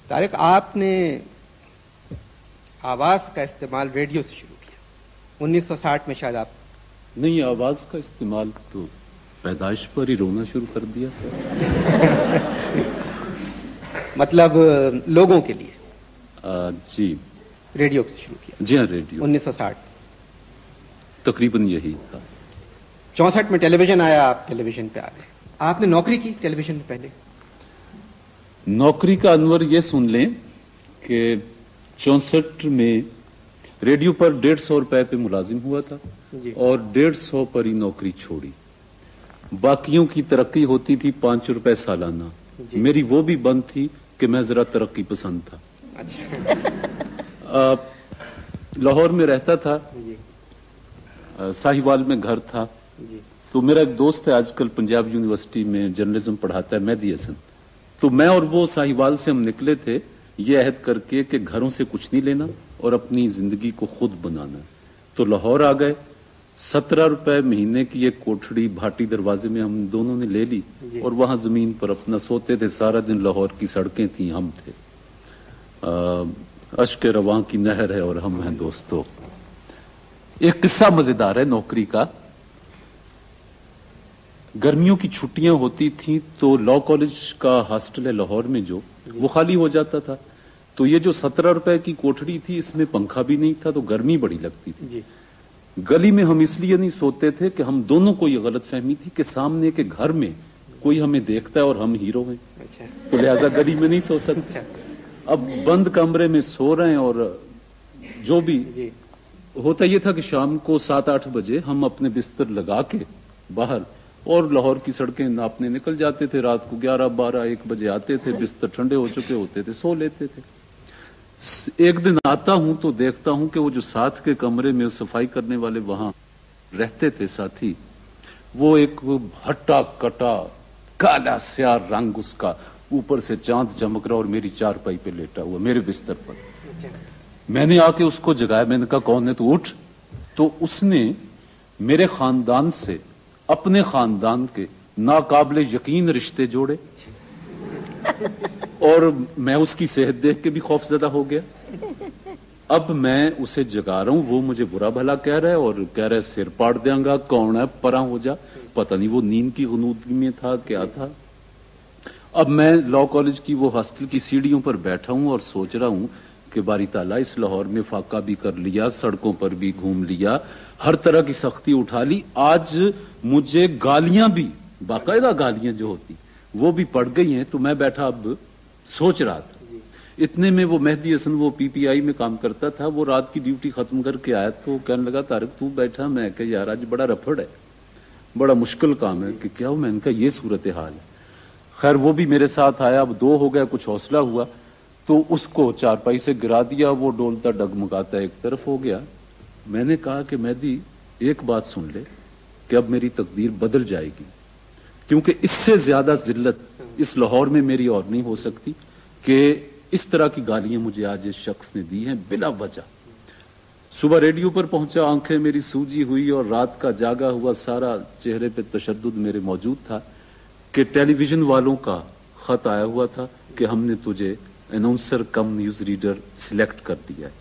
طارق، آپ نے آواز کا استعمال ریڈیو سے شروع کیا 1960 میں شاید. آپ نہیں، آواز کا استعمال تو پیدائش پر ہی رونا شروع کر دیا مطلب لوگوں کے لیے؟ جی، ریڈیو سے شروع کیا. جی ہاں، ریڈیو 1960 تقریباً یہی تھا. 64 میں ٹیلی ویژن آیا، آپ ٹیلی ویژن پہ آ گئے. آپ نے نوکری کی ٹیلی ویژن میں پہلے؟ نوکری کا انور یہ سن لیں کہ 64 میں ریڈیو پر 150 روپے پہ ملازم ہوا تھا جی. اور 150 پر ہی نوکری چھوڑی. باقیوں کی ترقی ہوتی تھی 5 روپے سالانہ. جی. میری وہ بھی بند تھی کہ میں ذرا ترقی پسند تھا. اچھا. لاہور میں رہتا تھا، جی. ساہیوال میں گھر تھا. جی. تو میرا ایک دوست ہے، آج کل پنجاب یونیورسٹی میں جرنلزم پڑھاتا ہے، مہدی حسن. تو میں اور وہ ساہیوال سے ہم نکلے تھے یہ عہد کر کے کہ گھروں سے کچھ نہیں لینا اور اپنی زندگی کو خود بنانا. تو لاہور آ گئے. 17 روپے مہینے کی ایک کوٹھڑی بھاٹی دروازے میں ہم دونوں نے لے لی اور وہاں زمین پر اپنا سوتے تھے. سارا دن لاہور کی سڑکیں تھیں، ہم تھے. اشک رواں کی نہر ہے اور ہم ہیں دوستو. ایک قصہ مزیدار ہے نوکری کا. گرمیوں کی چھٹیاں ہوتی تھیں تو لا کالج کا ہاسٹل ہے لاہور میں جو، وہ خالی ہو جاتا تھا. تو یہ جو 17 روپے کی کوٹھڑی تھی اس میں پنکھا بھی نہیں تھا تو گرمی بڑی لگتی تھی. جی. گلی میں ہم اس لیے نہیں سوتے تھے کہ ہم دونوں کو یہ غلط فہمی تھی کہ سامنے کے گھر میں کوئی ہمیں دیکھتا ہے اور ہم ہیرو ہیں. اچھا. تو لہذا گلی میں نہیں سو سکتے. اب بند کمرے میں سو رہے ہیں اور جو بھی جی. ہوتا یہ تھا کہ شام کو 7-8 بجے ہم اپنے بستر لگا کے باہر اور لاہور کی سڑکیں ناپنے نکل جاتے تھے. رات کو 11-12-1 بجے آتے تھے، بستر ٹھنڈے ہو چکے ہوتے تھے، سو لیتے تھے. ایک دن آتا ہوں تو دیکھتا ہوں کہ وہ جو ساتھ کے کمرے میں صفائی کرنے والے وہاں رہتے تھے ساتھی، وہ ایک ہٹا کٹا کالا سیاہ رنگ اس کا، اوپر سے چاند چمک رہا اور میری چارپائی پہ لیٹا ہوا میرے بستر پر. میں نے آ کے اس کو جگایا. میں نے کہا کون ہے تو؟ اٹھ. تو اس نے میرے خاندان سے اپنے خاندان کے ناقابل یقین رشتے جوڑے اور میں اس کی صحت دیکھ کے بھی خوف زدہ ہو گیا. اب میں اسے جگا رہا ہوں، وہ مجھے برا بھلا کہہ رہا ہے اور کہہ رہا ہے سر پاڑ دیاں گا، کون ہے پراں ہو جا. پتہ نہیں وہ نیند کی غنودگی میں تھا کیا تھا. اب میں لا کالج کی وہ ہاسٹل کی سیڑھیوں پر بیٹھا ہوں اور سوچ رہا ہوں کہ باری تعالیٰ اس لاہور میں فاقہ بھی کر لیا، سڑکوں پر بھی گھوم لیا، ہر طرح کی سختی اٹھا لی. آج مجھے گالیاں بھی، باقاعدہ گالیاں جو ہوتی وہ بھی پڑ گئی ہیں. تو میں بیٹھا اب سوچ رہا تھا. اتنے میں وہ مہدی حسن، وہ پی پی آئی میں کام کرتا تھا، وہ رات کی ڈیوٹی ختم کر کے آیا تو کہنے لگا طارق تو بیٹھا. میں کہ یار آج بڑا رفڑ ہے، بڑا مشکل کام ہے. کہ کیا ہو؟ میں نے کہا یہ صورتحال ہے. خیر وہ بھی میرے ساتھ آیا. اب 2 ہو گئے، کچھ حوصلہ ہوا تو اس کو چارپائی سے گرا دیا. وہ ڈولتا ڈگمگاتا ایک طرف ہو گیا. میں نے کہا کہ مہدی ایک بات سن لے کہ اب میری تقدیر بدل جائے گی، کیونکہ اس سے زیادہ ذلت اس لاہور میں میری اور نہیں ہو سکتی کہ اس طرح کی گالیاں مجھے آج اس شخص نے دی ہیں بلا وجہ. صبح ریڈیو پر پہنچا، آنکھیں میری سوجی ہوئی اور رات کا جاگا ہوا سارا چہرے پہ تشدد میرے موجود تھا کہ ٹیلی ویژن والوں کا خط آیا ہوا تھا کہ ہم نے تجھے اناؤنسر کم نیوز ریڈر سلیکٹ کر دیا ہے.